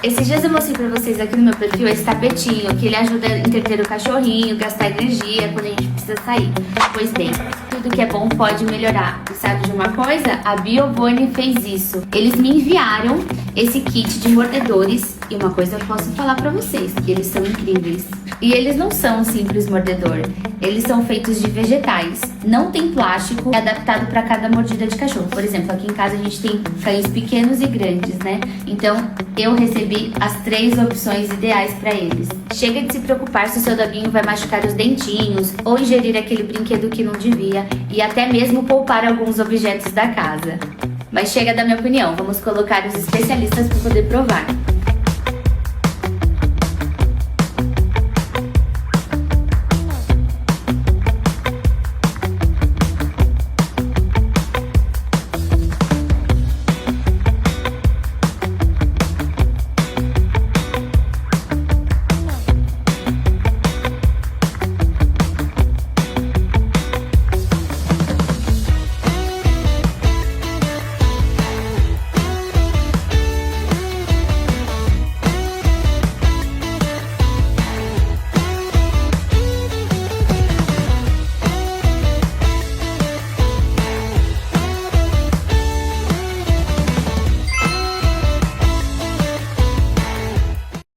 Esses dias eu mostrei pra vocês aqui no meu perfil esse tapetinho, que ele ajuda a entreter o cachorrinho, gastar energia quando a gente precisa sair. Pois bem, tudo que é bom pode melhorar. E sabe de uma coisa? A Biobone fez isso. Eles me enviaram esse kit de mordedores e uma coisa eu posso falar pra vocês, que eles são incríveis. E eles não são um simples mordedor, eles são feitos de vegetais, não tem plástico, é adaptado para cada mordida de cachorro. Por exemplo, aqui em casa a gente tem cães pequenos e grandes, né? Então eu recebi as 3 opções ideais para eles. Chega de se preocupar se o seu doguinho vai machucar os dentinhos ou ingerir aquele brinquedo que não devia e até mesmo poupar alguns objetos da casa. Mas chega da minha opinião, vamos colocar os especialistas para poder provar.